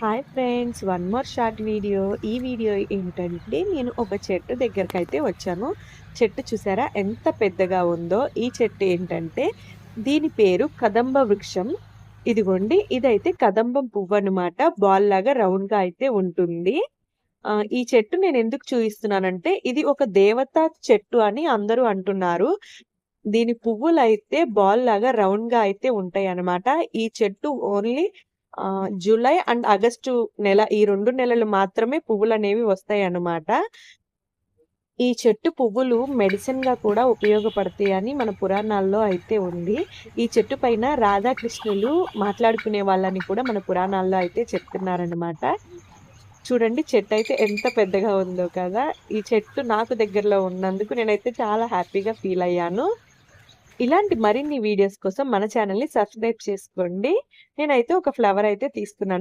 Hi friends! One more short video. ఈ video ఏంటంటే నేను ఒక చెట్టు దగ్గరకైతే వచ్చాను. చెట్టు చూసారా ఎంత పెద్దగా ఉందో? ఈ చెట్టు ఏంటంటే దీని పేరు కదంబ వృక్షం. ఇదిగోండి ఇదైతే కదంబం పువ్వనమాట. బాల్‌లాగా రౌండ్‌గా అయితే ఉంటుంది. ఈ చెట్టు నేనెందుకు చూయిస్తున్నానంటే ఇది ఒక దేవతా చెట్టు అని అందరూ అంటున్నారు. దీని పువ్వులైతే బాల్‌లాగా రౌండ్‌గా అయితే ఉంటాయన్నమాట. ఈ చెట్టు ఓన్లీ జూలై అండ్ ఆగస్టు నెల ఈ 2 నెలలు మాత్రమే పువ్వులనేవి వస్తాయన్నమాట. ఈ చెట్టు పువ్వులు మెడిసిన్‌గా కూడా ఉపయోగపడతాయని మన పురాణాల్లో అయితే ఉంది. ఈ చెట్టు పైన రాధాకృష్ణులు మాట్లాడుకునే వాళ్ళని కూడా మన పురాణాల్లో అయితే చెప్తున్నారన్నమాట. చూడండి చెట్టయితే ఎంత పెద్దగా ఉందో కదా! ఈ చెట్టు నాకు దగ్గరలో ఉన్నందుకు నేనైతే చాలా హ్యాపీగా ఫీల్ అయ్యాను. ఇలాంటి మరిన్ని వీడియోస్ కోసం మన ఛానెల్‌ని సబ్స్క్రైబ్ చేసుకోండి. నేనైతే ఒక ఫ్లవర్ అయితే తీస్తున్నాను.